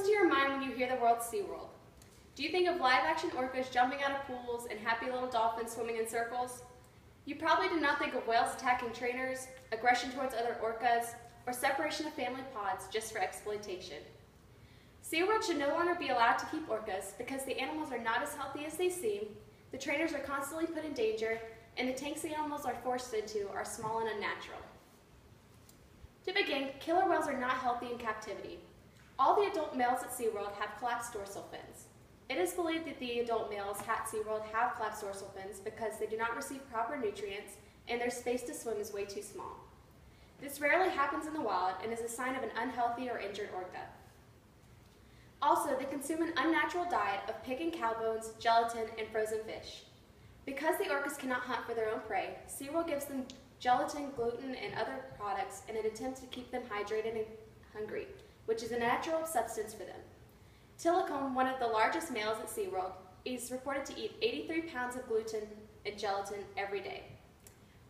comes to your mind when you hear the word SeaWorld? Do you think of live-action orcas jumping out of pools and happy little dolphins swimming in circles? You probably do not think of whales attacking trainers, aggression towards other orcas, or separation of family pods just for exploitation. SeaWorld should no longer be allowed to keep orcas because the animals are not as healthy as they seem, the trainers are constantly put in danger, and the tanks the animals are forced into are small and unnatural. To begin, killer whales are not healthy in captivity. All the adult males at SeaWorld have collapsed dorsal fins. It is believed that the adult males at SeaWorld have collapsed dorsal fins because they do not receive proper nutrients and their space to swim is way too small. This rarely happens in the wild and is a sign of an unhealthy or injured orca. Also, they consume an unnatural diet of pig and cow bones, gelatin, and frozen fish. Because the orcas cannot hunt for their own prey, SeaWorld gives them gelatin, gluten, and other products in an attempt to keep them hydrated and hungry, which is a natural substance for them. Tilikum, one of the largest males at SeaWorld, is reported to eat 83 pounds of gluten and gelatin every day.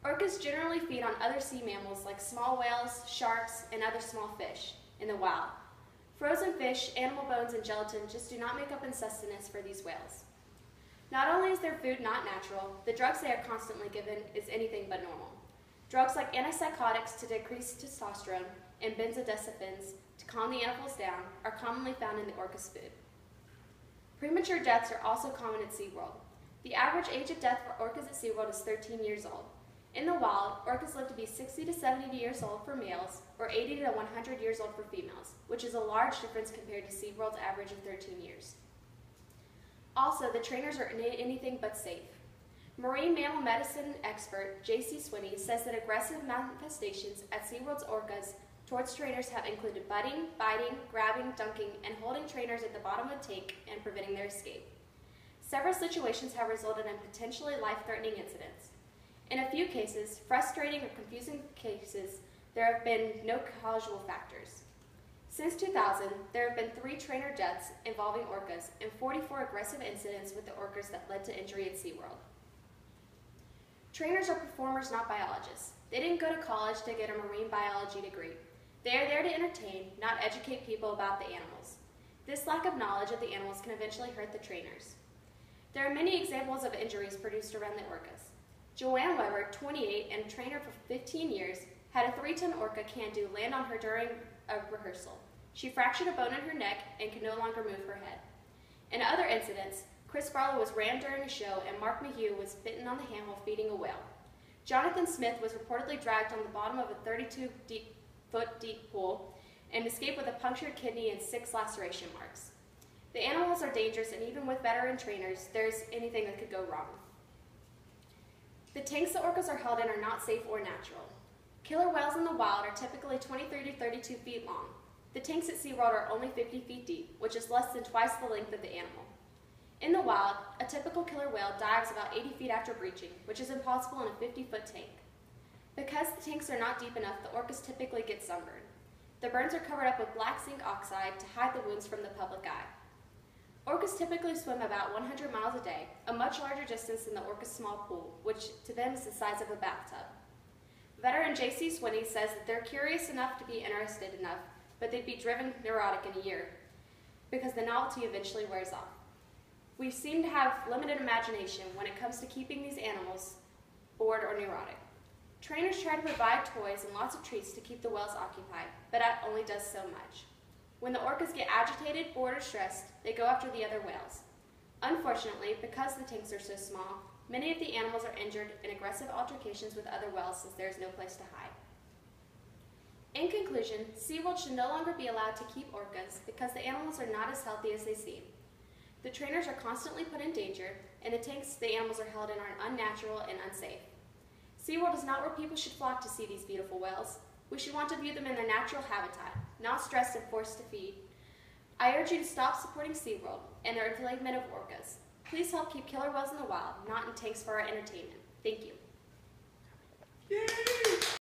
Orcas generally feed on other sea mammals like small whales, sharks, and other small fish in the wild. Frozen fish, animal bones, and gelatin just do not make up in sustenance for these whales. Not only is their food not natural, the drugs they are constantly given is anything but normal. Drugs like antipsychotics to decrease testosterone and benzodiazepines to calm the animals down are commonly found in the orca's food. Premature deaths are also common at SeaWorld. The average age of death for orcas at SeaWorld is 13 years old. In the wild, orcas live to be 60 to 70 years old for males or 80 to 100 years old for females, which is a large difference compared to SeaWorld's average of 13 years. Also, the trainers are anything but safe. Marine mammal medicine expert J.C. Swinney says that aggressive manifestations at SeaWorld's orcas towards trainers have included butting, biting, grabbing, dunking, and holding trainers at the bottom of the tank and preventing their escape. Several situations have resulted in potentially life-threatening incidents. In a few cases, frustrating or confusing cases, there have been no causal factors. Since 2000, there have been 3 trainer deaths involving orcas and 44 aggressive incidents with the orcas that led to injury at SeaWorld. Trainers are performers, not biologists. They didn't go to college to get a marine biology degree. They are there to entertain, not educate people about the animals. This lack of knowledge of the animals can eventually hurt the trainers. There are many examples of injuries produced around the orcas. Joanne Weber, 28 and trainer for 15 years, had a 3-ton orca can-do land on her during a rehearsal. She fractured a bone in her neck and could no longer move her head. In other incidents, Chris Barlow was rammed during a show and Mark Mayhew was bitten on the hand while feeding a whale. Jonathan Smith was reportedly dragged on the bottom of a 32-foot deep pool and escaped with a punctured kidney and 6 laceration marks. The animals are dangerous, and even with veteran trainers, there's anything that could go wrong. The tanks the orcas are held in are not safe or natural. Killer whales in the wild are typically 23 to 32 feet long. The tanks at SeaWorld are only 50 feet deep, which is less than twice the length of the animal. In the wild, a typical killer whale dives about 80 feet after breaching, which is impossible in a 50-foot tank. Because the tanks are not deep enough, the orcas typically get sunburned. The burns are covered up with black zinc oxide to hide the wounds from the public eye. Orcas typically swim about 100 miles a day, a much larger distance than the orca's small pool, which to them is the size of a bathtub. Veteran J.C. Swinney says that they're curious enough to be interested enough, but they'd be driven neurotic in a year because the novelty eventually wears off. We seem to have limited imagination when it comes to keeping these animals bored or neurotic. Trainers try to provide toys and lots of treats to keep the whales occupied, but that only does so much. When the orcas get agitated, bored, or stressed, they go after the other whales. Unfortunately, because the tanks are so small, many of the animals are injured in aggressive altercations with other whales since there is no place to hide. In conclusion, SeaWorld should no longer be allowed to keep orcas because the animals are not as healthy as they seem. The trainers are constantly put in danger, and the tanks the animals are held in are unnatural and unsafe. SeaWorld is not where people should flock to see these beautiful whales. We should want to view them in their natural habitat, not stressed and forced to feed. I urge you to stop supporting SeaWorld and their enslavement of orcas. Please help keep killer whales in the wild, not in tanks for our entertainment. Thank you. Yay!